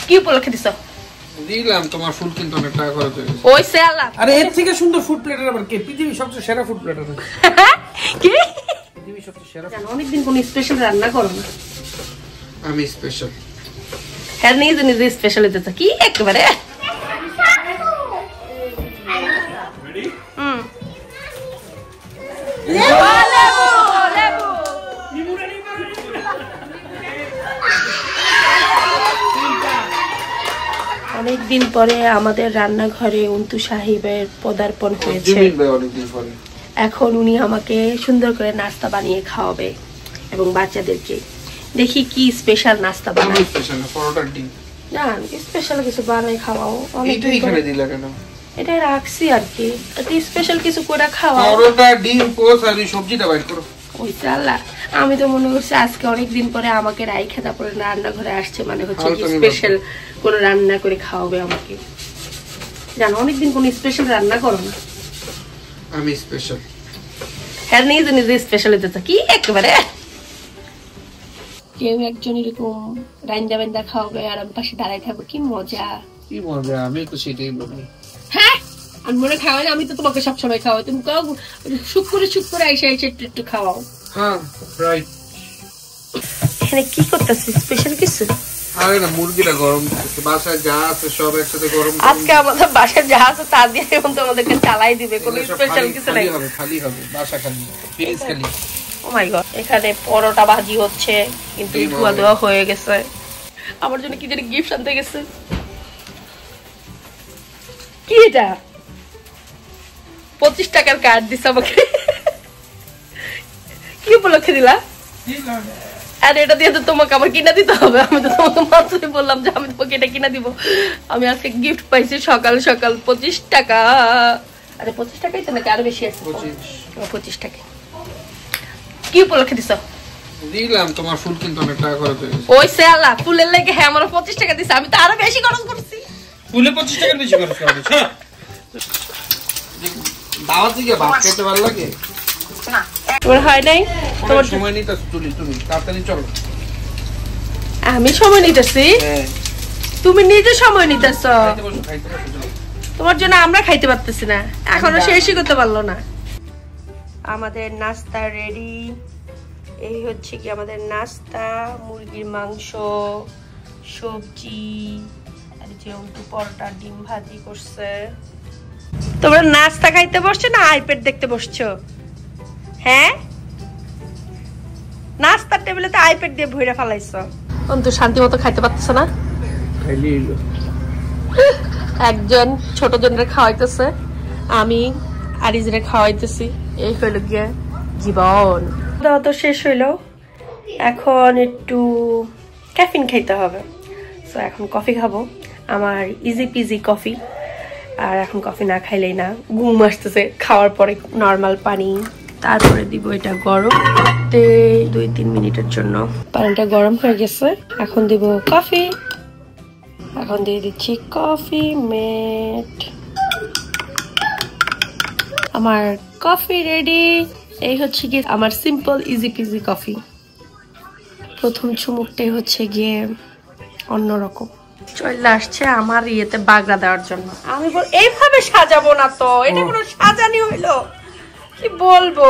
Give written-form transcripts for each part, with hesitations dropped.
কি উপলক্ষে দিছো? দিলাম তোমার ফুড কিন্তু অনেক টাকা খরচ হয়ে গেছে। ওই সেলা আরে এর থেকে সুন্দর ফুড প্লেটার আবার কে? পৃথিবীর সবচেয়ে সেরা ফুড প্লেটার কি? পৃথিবীর সবচেয়ে সেরা। জানো অনেকদিন কোন স্পেশাল রান্না করো না। আমি স্পেশাল। হ্যাঁ নিজে নিজে স্পেশাল দিতে কি একেবারে। অনেকদিন পরে আমাদের রান্নাঘরে অন্তু সাহেবের পদার্পণ হয়েছে। এখন উনি আমাকে সুন্দর করে নাস্তা বানিয়ে খাওয়াবে এবং বাচ্চাদেরকে। দেখি কি স্পেশাল নাস্তা বানাই। না স্পেশাল কিছু বানাই খাওয়াও। এটা রাখছি আর কি, স্পেশাল কিছু করে খাওয়াও। ওই চাল্লা আমি তো মনে করছি আজকে অনেকদিন পরে আমাকে রাইখা তারপরে রান্নাঘরে আসছে, মানে হচ্ছে স্পেশাল কোন রান্না করে খাওয়াবে আমাকে। জানো অনেকদিন কোন স্পেশাল রান্না করো না। আমি স্পেশাল। হ্যাঁ নিজে নিজে স্পেশাল দিতে কি একেবারে। কেউ একজন এরকম রান্না বান্না খাওয়াবে আর আমি পাশে দাঁড়ায় থাকবো, কি মজা। কি মজা, আমি তো সেটাই বলি। হ্যাঁ আমি মনে খাওয়াই না, আমি তো তোমাকে সবসময় খাওয়াই, তুমি সুখ করে আইসা একটু খাওয়াও। হ্যাঁ রাইট। এখানে কি করতেছিস স্পেশাল কিছু? আরে না মুরগিটা গরম করতেছে, বাসায় যা আছে সব একসাথে গরম। আজকে আমাদের বাসায় যা আছে তা দিয়ে এখন তোমাদেরকে চালাই দিবে, কোনো স্পেশাল কিছু নাই। খালি হবে বাসা খালি, প্লিজ খালি। ও মাই গড, এখানে পরোটা ভাজি হচ্ছে কিন্তু ধোয়া ধোয়া হয়ে গেছে। আমার জন্য কি জানি গিফট আনতে গেছে। কি এটা? 25 টাকার কার্ড দিছে আমাকে। কি উপলক্ষে দিলা? আর এটা দিয়ে তো তোমাকে আমার কিনা দিতে হবে। আমি তো তোমাকে মাত্রই বললাম যে আমি তোমাকে এটা কিনা দিব। আমি আজকে গিফট পাইছি সকাল সকাল 25 টাকা। আরে 25 টাকাই তো নাকি আরো বেশি আছে? 25 টাকা। কি উপলক্ষে দিছ? দিলাম তোমার ফুল কিন্তু অনেক টাকা খরচ হয়ে গেছে। ওই সেলা ফুলের লাগে হ্যাঁ আমার 25 টাকা দিছে, আমি তো আরো বেশি খরচ করছি। ফুলে 25 টাকা বেশি খরচ করেছ? দাওয়াতে গিয়ে ভাত খেতে ভালো লাগে না? তোমার হয় নাই? তোমার সময় নিতে তুমি তাড়াতাড়ি চলো। আমি সময় নিতেছি? তুমি নিজে সময় নিতেছ। তোমার জন্য আমরা খাইতে পারতেছি না, এখনো শেষই করতে পারলো না। আমাদের নাস্তা রেডি। এই হচ্ছে কি আমাদের নাস্তা, মুরগির মাংস, সবজি, আর যে উল্টো পরোটা ডিম ভাজি করছে। তোমরা নাস্তা খাইতে বসছো না আইপ্যাড দেখতে বসছো? হ্যাঁ নাস্তার টেবিলে তো আইপ্যাড দিয়ে ভইরা ফেলাইছো। অন্তু শান্তি মতো খাইতে পারতেছ না। একজন ছোট জনের খাওয়াইতেছে, আমি আরিজনে খাওয়াইতেছি। এই হইল গিয়ে জীবন। দাওয়া তো শেষ হইলো, এখন একটু ক্যাফিন খাইতে হবে। সো এখন কফি খাবো, আমার ইজি পিজি কফি। আর এখন কফি না খাইলেই না, ঘুম আসতেছে। খাওয়ার পরে নর্মাল পানি, তারপরে দিব এটা গরম 2-3 মিনিটের জন্য। পানিটা গরম হয়ে গেছে, এখন দিব কফি। এখন দিয়ে দিচ্ছি কফি মেট। আমার কফি রেডি। এই হচ্ছে গিয়ে আমার সিম্পল ইজি পিজি কফি। প্রথম চুমুকটাই হচ্ছে গিয়ে অন্যরকম। চলে আসছে আমার ইয়েতে বাগড়া দেওয়ার জন্য। আমি বল এইভাবে সাজাবো না তো, এটা কোনো সাজানি হইলো? কি বলবো।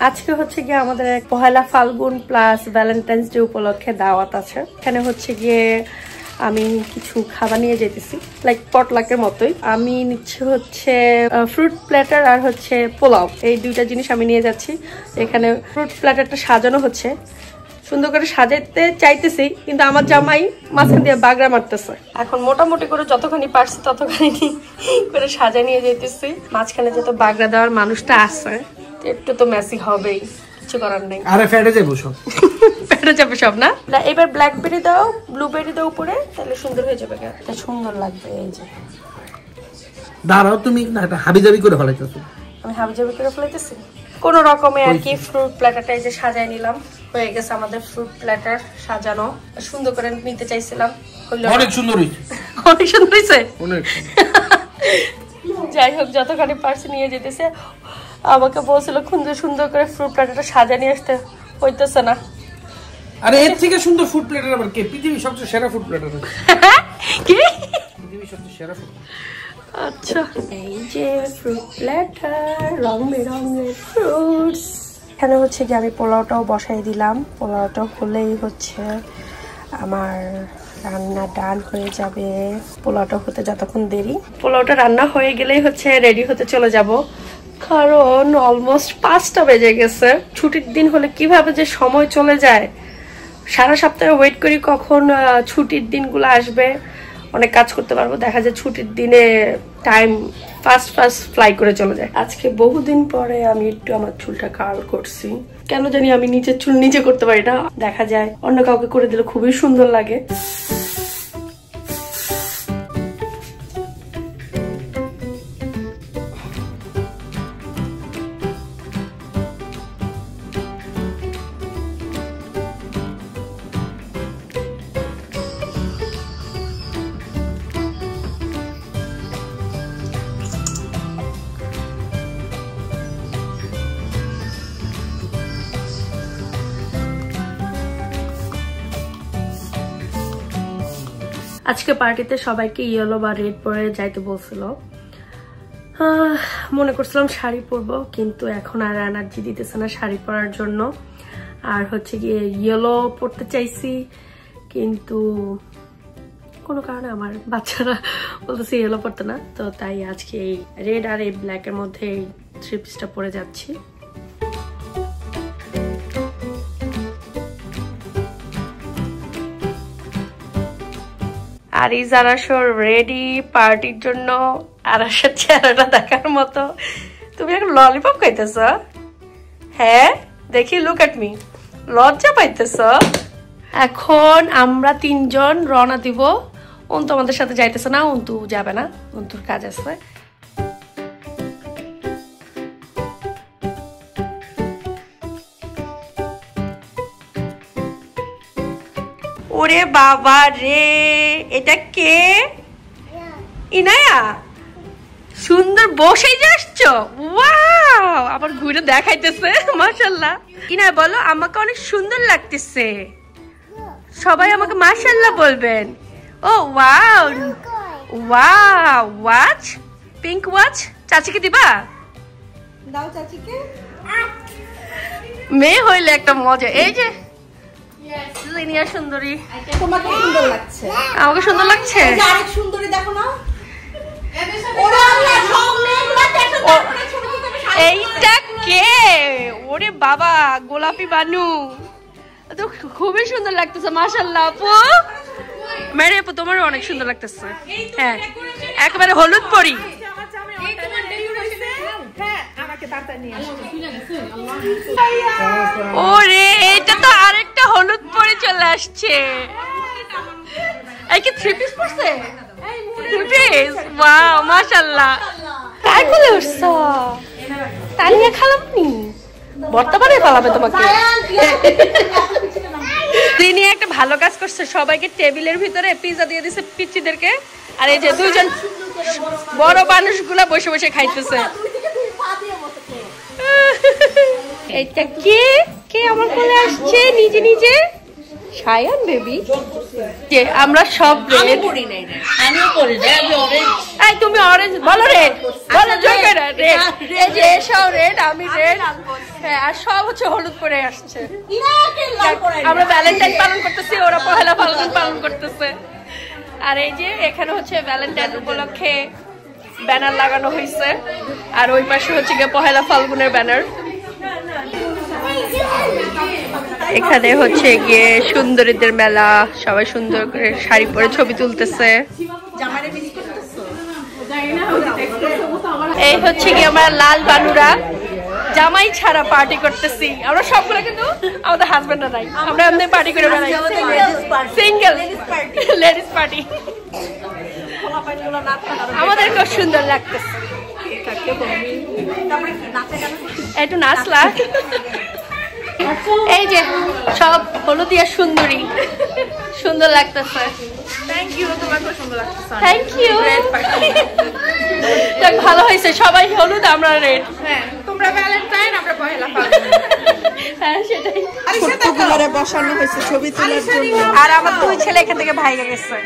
আজকে হচ্ছে গিয়ে আমাদের পহেলা ফাল্গুন প্লাস ভ্যালেন্টাইন্স ডে উপলক্ষে দাওয়াত আছে। এখানে হচ্ছে গিয়ে আমি কিছু খাবার নিয়ে যেতেছি, লাইক পটলাকের মতোই। আমি নিচ্ছি হচ্ছে ফ্রুট প্ল্যাটার আর হচ্ছে পোলাও, এই দুইটা জিনিস আমি নিয়ে যাচ্ছি। এখানে ফ্রুট প্ল্যাটারটা সাজানো হচ্ছে, সুন্দর করে সাজাতে চাইতেছি, কিন্তু আমার জামাই মাঝখান দিয়ে বাগড়া মারতেছে। এখন মোটামুটি করে যতখানি পারছি ততখানি করে সাজা নিয়ে যেতেছি। মাঝখানে যত বাগড়া দেওয়ার মানুষটা আছে, একটু তো মেসি হবেই, কিছু করার নেই। আরে ফেটে যাবো সব, ফেটে যাবে সব না। এবার ব্ল্যাকবেরি দাও, ব্লুবেরি দাও উপরে, তাহলে সুন্দর হয়ে যাবে। এটা সুন্দর লাগবে। এই যে দাঁড়াও, তুমি না এটা হাবিজাবি করে ফেলাইতেছো। আমি হাবিজাবি করে ফেলাইতেছি কোন রকমে আর কি। ফ্রুট প্ল্যাটারটা এই যে সাজায় নিলাম, হয়ে গেছে আমাদের ফ্রুট প্ল্যাটার সাজানো। সুন্দর করে নিতে চাইছিলাম, অনেক সুন্দর হয়েছে। অনেক সুন্দর হয়েছে, অনেক। যাই হোক যতখানি পারছি নিয়ে যেতেছে। আমাকে বলছিল সুন্দর সুন্দর করে ফ্রুট প্ল্যাটারটা সাজা নিয়ে আসতে, হইতেছে না। আরে এর থেকে সুন্দর ফুড প্লেটার আবার কে? পৃথিবীর সবচেয়ে সেরা ফুড প্লেটার কি? পৃথিবীর সবচেয়ে সেরা ফুড। আচ্ছা, এই যে ফ্রুট প্লেটার, রং বেরঙের ফ্রুটস। এখানে হচ্ছে কি আমি পোলাওটাও বসাই দিলাম। পোলাওটা হলেই হচ্ছে আমার রান্না ডান হয়ে যাবে। পোলাওটা হতে যতক্ষণ দেরি, পোলাওটা রান্না হয়ে গেলেই হচ্ছে রেডি হতে চলে যাব, কারণ অলমোস্ট 5টা বেজে গেছে। ছুটির দিন হলে কিভাবে যে সময় চলে যায়, সারা সপ্তাহে ওয়েট করি কখন ছুটির দিনগুলো আসবে, অনেক কাজ করতে পারবো। দেখা যায় ছুটির দিনে টাইম ফাস্ট ফ্লাই করে চলে যায়। আজকে বহুদিন পরে আমি একটু আমার চুলটা কার্ল করছি। কেন জানি আমি নিজের চুল নিজে করতে পারি না, দেখা যায় অন্য কাউকে করে দিলে খুবই সুন্দর লাগে। আজকে পার্টিতে সবাইকে ইয়েলো বা রেড পরে যাইতে বলছিল। মনে করছিলাম শাড়ি পরবো, কিন্তু এখন আর এনার্জি দিতেছে না শাড়ি পরার জন্য। আর হচ্ছে গিয়ে ইয়েলো পরতে চাইছি, কিন্তু কোনো কারণে আমার বাচ্চারা বলতেছে ইয়েলো পরতে না, তো তাই আজকে এই রেড আর এই ব্ল্যাকের মধ্যে এই থ্রি পিসটা পরে যাচ্ছি। আর এই আরাশো রেডি পার্টির জন্য। আরাশের চেহারাটা দেখার মতো। তুমি এখন ললিপপ খাইতেছ? হ্যাঁ, দেখি, লুক এট মি। লজ্জা পাইতেছ? এখন আমরা 3 জন রওনা দিব। অন্তু আমাদের সাথে যাইতেছে না, অন্তু যাবে না, অন্তুর কাজ আছে। ওরে বাবা রে, এটা কে? ইনায়া, সুন্দর বসে যাচ্ছ। ওয়াও, আবার ঘুরে দেখাইতেছে। মাশাআল্লাহ। ইনায়া বলো, আমাকে অনেক সুন্দর লাগতেছে। সবাই আমাকে মাশাআল্লাহ বলবেন। ও wow, wow, watch, pink watch. চাচিকে দিবা? দাও চাচিকে। মেয়ে হইলে একটা মজা। এই যে লিনিয়া সুন্দরী, তোমাকে সুন্দর লাগছে। আমাকে সুন্দর লাগছে। আরেক সুন্দরী দেখো না। এইটা কে? ওরে বাবা, গোলাপি বানু তো খুবই সুন্দর লাগতেছে। মাশাআল্লাহ আপু, মেরে আপু তোমারও অনেক সুন্দর লাগতেছে। হ্যাঁ, একেবারে হলুদ পরি। ওরে, এটা তো আরেকটা হলুদ পরে চলে আসছে। এই কি থ্রি পিস পরছে? থ্রি পিস, ওয়াও মাশাআল্লাহ। কাই কোলে উঠছো? তালিয়া খালামনি বর্তমানে পালাবে তোমাকে। তিনি একটা ভালো কাজ করছে, সবাইকে টেবিলের ভিতরে পিজা দিয়ে দিছে পিচ্চিদেরকে। আর এই যে 2 জন বড় মানুষগুলা বসে বসে খাইতেছে। এটা কে? কে আমার কোলে আসছে নিজে নিজে? শায়ান বেবি। যে আমরা সব রেড। আমিও করি না, আমি অরেঞ্জ। এই তুমি অরেঞ্জ বলো, রেড বলো, জয় করে রেড। এই যে এসব রেড, আমি রেড। হ্যাঁ, আর সব হচ্ছে হলুদ পরে আসছে। আমরা ভ্যালেন্টাইন পালন করতেছি, ওরা পহেলা ফাল্গুন পালন করতেছে। আর এই যে এখানে হচ্ছে ভ্যালেন্টাইন উপলক্ষে ব্যানার লাগানো হয়েছে, আর ওই পাশে হচ্ছে গিয়ে পহেলা ফাল্গুনের ব্যানার। এখানে হচ্ছে গিয়ে সুন্দরীদের মেলা, সবাই সুন্দর করে শাড়ি পরে ছবি তুলতেছে। এই হচ্ছে গিয়ে আমরা লাল বানুরা জামাই ছাড়া পার্টি করতেছি। আমরা সবগুলো কিন্তু আমাদের হাজবেন্ডরা নাই, আমরা এমনি পার্টি করে বেড়াই, সিঙ্গেল লেডিস পার্টি। আমাদের খুব সুন্দর লাগতেছে। একটু নাচলা। এই যে সব হলুদিয়া সুন্দরী, সুন্দর লাগতেছে। থ্যাংক ইউ, তোমাকে সুন্দর লাগতেছে। Thank you. ভালো হয়েছে, সবাই হলুদ আমরা রেড। হ্যাঁ, তোমরা ভ্যালেন্টাইন, আমরা পহেলা ফাল্গুন। হ্যাঁ সেটাই। ফুটবলারে বসানো হয়েছে ছবি তোলার জন্য। আর আমার দুই ছেলে এখান থেকে ভাইগে গেছে।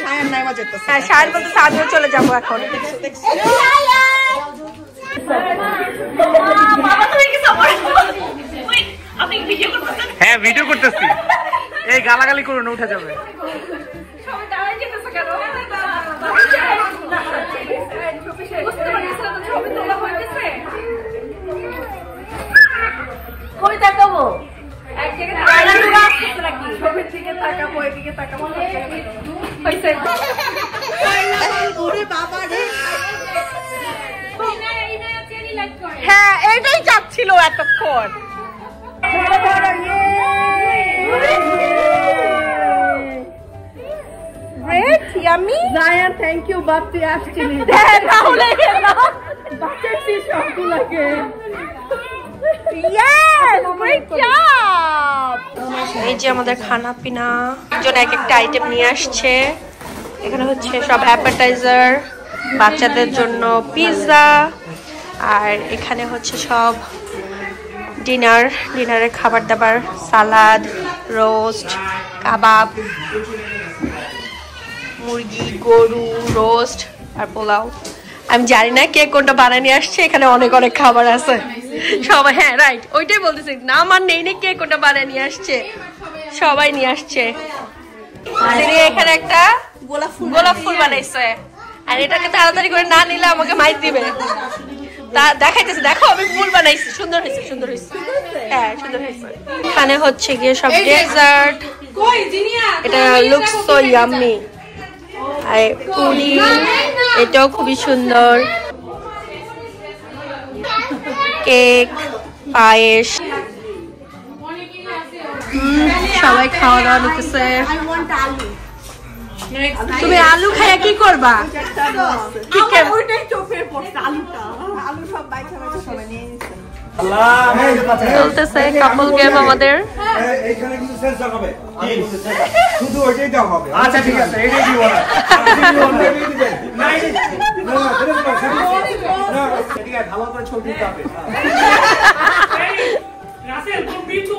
সায়ান নাই মজা করতেছে। হ্যাঁ সায়ান বলতেছে আমিও চলে যাবো এখন। হ্যাঁ ভিডিও করতেছি। এই গালাগালি করুন, উঠে যাবে। হ্যাঁ এইটাই চাচ্ছিল এতক্ষণ। Great, yummy. Zayan thank you বাপ তুই আসছিলি। তাহলে বাঁচাচ্ছি সবগুলোকে। Yes, great job. এই যে আমাদের খানা পিনা, একজন এক একটা আইটেম নিয়ে আসছে। এখানে হচ্ছে সব অ্যাপেটাইজার, বাচ্চাদের জন্য পিৎজা, আর এখানে হচ্ছে সব ডিনারের খাবার দাবার, সালাদ, রোস্ট, কাবাব, মুরগি, গরু রোস্ট আর পোলাও। আমি জানি না কে কোনটা বানিয়ে নিয়ে আসছে, এখানে অনেক অনেক খাবার আছে সবাই। হ্যাঁ রাইট, ওইটাই বলতেছি না, আমার নেই কে কোনটা বানিয়ে নিয়ে আসছে, সবাই নিয়ে আসছে। এখানে একটা গোলাপ ফুল বানাইছে, আর এটাকে তাড়াতাড়ি করে না নিলে আমাকে মাইর দিবে। তা দেখাইতেছে, দেখো আমি ফুল বানাইছি, সুন্দর হয়েছে সুন্দর হয়েছে। হ্যাঁ সুন্দর হয়েছে। এখানে হচ্ছে গিয়ে সব ডেজার্ট, এটা লুকস সো ইয়াম্মি। আর পুরি, এটাও খুবই সুন্দর। কেক, পায়েস, সবাই খাওয়া দাওয়া নিতেছে। তুমি আলু খাইয়া কি করবা? চলতেছে কাপল গেম আমাদের। এইখানে কিন্তু সেন্সর হবে, শুধু ওইটাই দাও হবে। আচ্ছা ঠিক আছে, এইটাই দিব না। নাই না না, ঠিক আছে, ভালো করে ছবি দিতে হবে। রাসেল কোন বিন্দু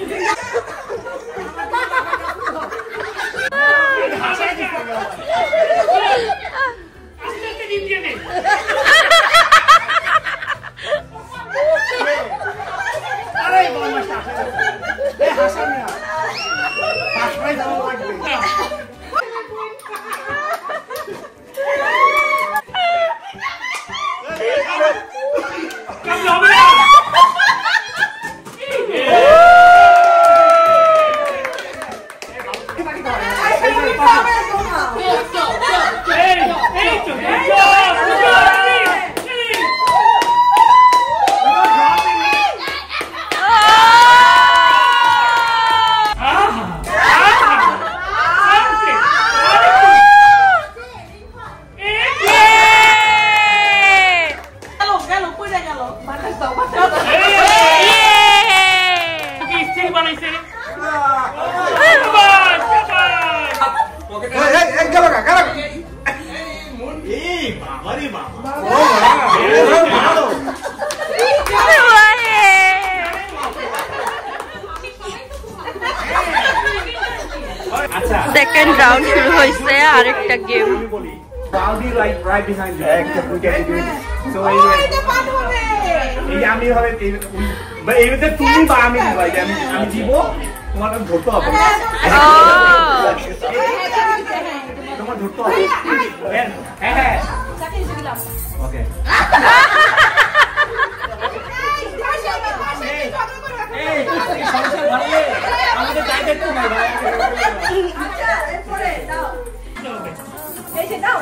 সেকেন্ড রাউন্ড শুরু হয়েছে, আরেকটা game. I'll be like right behind you. We get to do it. So এই আমি হবে এই যে তুমি বা আমি ভাই আমি দিব, তোমার ধরতে হবে। তোমার ধরতে হবে। হ্যাঁ হ্যাঁ ওকে। এই সংসার ভালো আমাদের দায়িত্ব তো ভাই ভাই। আচ্ছা এরপরে দাও এই যে দাও।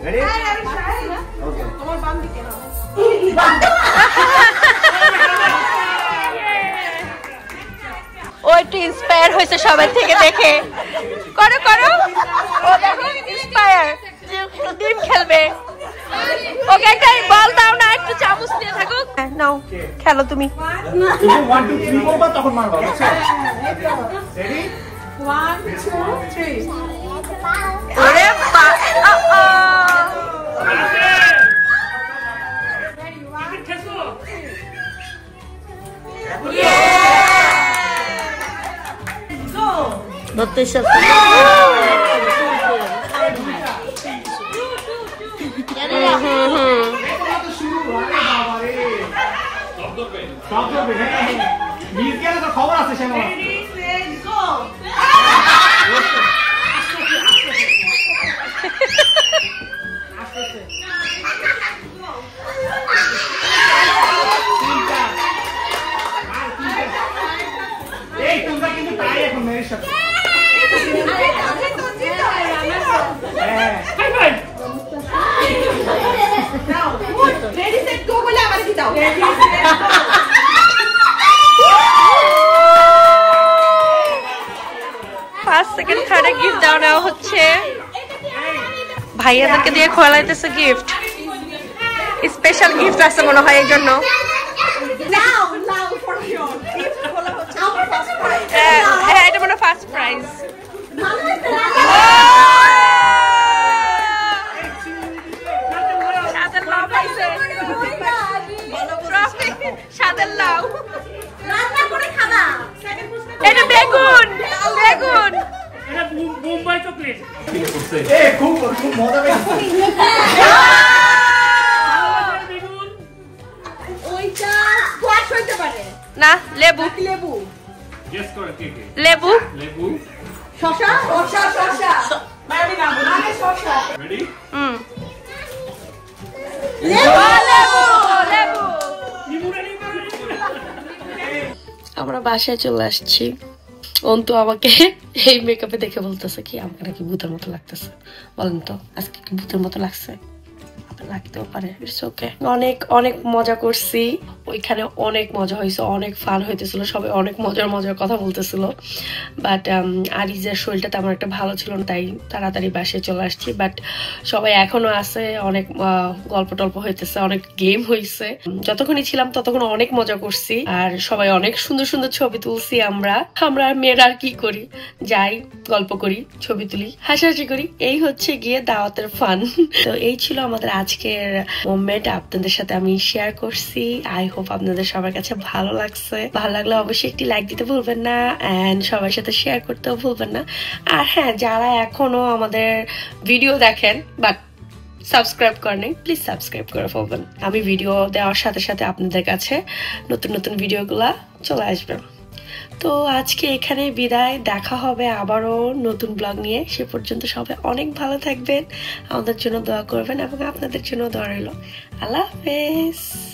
রেডি ওকে তোমার বাম দিকে নাও। ও একটু ইন্সপায়ার হয়েছে সবাই থেকে দেখে। করো করো, ও দেখো ইন্সপায়ার, ডিম খেলবে। ওকে একটা বল দাও না, একটু চামচ নিয়ে থাকো। নাও খেলো তুমি। 1 2 3 বলবা তখন মারবা, বুঝছো? রেডি 1 2 3 ওরে বাবা। বত্রিশ সাথে খবর আছে শ্যামা এই তোমরা কিন্তু তাই এখন মেয়ের সাথে ফার্স্ট সেকেন্ড থার্ডে গিফট দেওয়া নেওয়া হচ্ছে ভাইয়াদেরকে দিয়ে খোলাইতেছে গিফট স্পেশাল গিফট আছে মনে হয় এই জন্য হ্যাঁ এটা মনে হয় ফার্স্ট প্রাইজ সাদের লাউ এটা বেগুন বেগুন এটা মুম্বাই চকলেট খুব খুব মজা পেয়েছি ওইটা স্কোয়াশ হইতে পারে না লেবু লেবু গেস করে কে কে লেবু লেবু শসা শসা শসা মানে না মানে শসা রেডি লেবু লেবু আমরা বাসায় চলে আসছি অন্তু আমাকে এই মেকআপে দেখে বলতেছে কি আমাকে নাকি ভূতের মতো লাগতেছে বলেন তো আজকে কি ভূতের মতো লাগছে লাগতেও পারে ইটস ওকে অনেক অনেক মজা করছি ওইখানে অনেক মজা হয়েছে অনেক ফান হইতেছিল সবাই অনেক মজার কথা বলতেছিল বাট আরিজের শরীরটা তেমন একটা ভালো ছিল না তাই তাড়াতাড়ি বাসায় চলে আসছি বাট সবাই এখনো আছে অনেক গল্প টল্প হইতেছে অনেক গেম হয়েছে যতক্ষণই ছিলাম ততক্ষণ অনেক মজা করছি আর সবাই অনেক সুন্দর সুন্দর ছবি তুলছি আমরা মেয়েরা আর কি করি যাই গল্প করি ছবি তুলি হাসাহাসি করি এই হচ্ছে গিয়ে দাওয়াতের ফান তো এই ছিল আমাদের আজকের মোমেন্ট আপনাদের সাথে আমি শেয়ার করছি আই হোপ আপনাদের সবার কাছে ভালো লাগছে ভালো লাগলে অবশ্যই একটি লাইক দিতে ভুলবেন না এন্ড সবার সাথে শেয়ার করতেও ভুলবেন না আর হ্যাঁ যারা এখনো আমাদের ভিডিও দেখেন বাট সাবস্ক্রাইব করেন প্লিজ সাবস্ক্রাইব করে ফেলবেন আমি ভিডিও দেওয়ার সাথে সাথে আপনাদের কাছে নতুন নতুন ভিডিওগুলা চলে আসবে তো আজকে এখানে বিদায় দেখা হবে আবারও নতুন ব্লগ নিয়ে সে পর্যন্ত সবাই অনেক ভালো থাকবেন আমাদের জন্য দোয়া করবেন এবং আপনাদের জন্য দোয়া রইল আল্লাহ হাফেজ